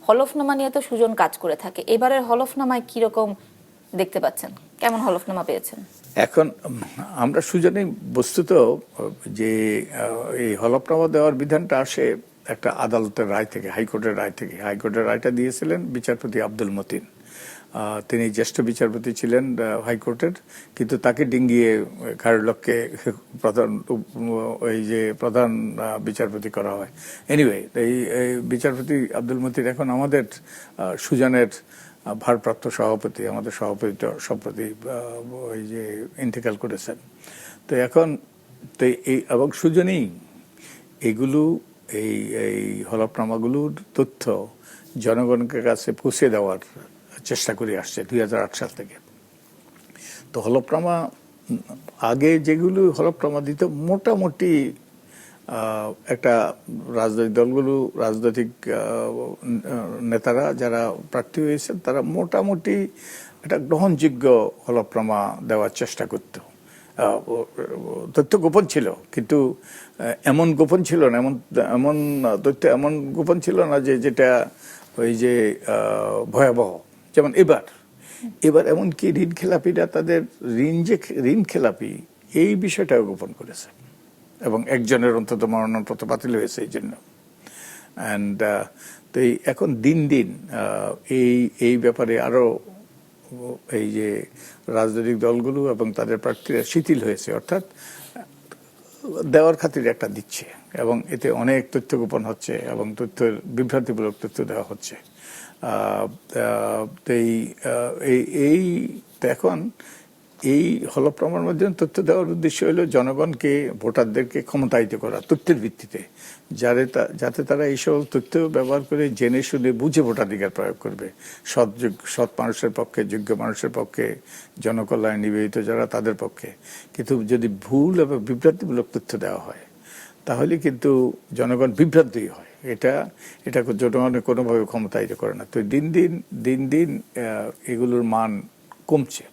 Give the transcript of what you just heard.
হলফনামা নিয়ে তো সুজন কাজ করে থাকে, এবারের হলফনামায় কিরকম দেখতে পাচ্ছেন, কেমন হলফনামা পেয়েছেন? এখন আমরা সুজনেই বস্তুত যে এই হলফনামা দেওয়ার বিধানটা আসে একটা আদালতের রায় থেকে, হাইকোর্টের রায় থেকে। হাইকোর্টের রায়টা দিয়েছিলেন বিচারপতি আব্দুল মতিন। তিনি জ্যেষ্ঠ বিচারপতি ছিলেন হাইকোর্টের, কিন্তু তাকে ডিঙ্গিয়ে কারুলককে প্রধান বিচারপতি করা হয়। এনিওয়ে, এই বিচারপতি আব্দুল মতিন এখন আমাদের সুজনের ভারপ্রাপ্ত সভাপতি, আমাদের সভাপতি সম্প্রতি ওই যে ইন্তেকাল করেছেন। তো এখন তো এই এবং সুজনেই এগুলো এই এই হলফনামাগুলোর তথ্য জনগণের কাছে পৌঁছে দেওয়ার চেষ্টা করে আসছে 2008 সাল থেকে। তো হলফনামা আগে যেগুলো হলফনামা দিত মোটামুটি একটা রাজনৈতিক দলগুলো, রাজনৈতিক নেতারা যারা প্রার্থী হয়েছেন তারা মোটামুটি একটা গ্রহণযোগ্য হলফনামা দেওয়ার চেষ্টা করত। তথ্য গোপন ছিল, কিন্তু এমন গোপন ছিল না, এমন তথ্য এমন গোপন ছিল না যে যেটা ওই যে ভয়াবহ। যেমন এবার এমনকি ঋণ খেলাপিরা তাদের ঋণ খেলাপি এই বিষয়টাও গোপন করেছে, এবং একজনের অন্তত মনোনয়নপত্র বাতিল হয়েছে এই জন্য। অ্যান্ড তো এখন দিন দিন এই ব্যাপারে আরো এই যে রাজনৈতিক দলগুলো এবং তাদের প্রার্থীরা শিথিল হয়েছে, অর্থাৎ দেওয়ার খাতিরে একটা দিচ্ছে, এবং এতে অনেক তথ্য গোপন হচ্ছে এবং তথ্যের বিভ্রান্তিমূলক তথ্য দেওয়া হচ্ছে। এখন এই হলফনামার মাধ্যমে তথ্য দেওয়ার উদ্দেশ্য হলো জনগণকে, ভোটারদেরকে ক্ষমতায়িত করা তথ্যের ভিত্তিতে, যাতে তারা এই সকল তথ্য ব্যবহার করে জেনে শুনে বুঝে ভোটাধিকার প্রয়োগ করবে সৎ মানুষের পক্ষে, যোগ্য মানুষের পক্ষে, জনকল্যাণ নিবেদিত যারা তাদের পক্ষে। কিন্তু যদি ভুল এবং বিভ্রান্তিমূলক তথ্য দেওয়া হয় তাহলে কিন্তু জনগণ বিভ্রান্তই হয়। এটা জনগণের কোনোভাবে ক্ষমতায়িত করে না। তো দিন দিন এগুলোর মান কমছে।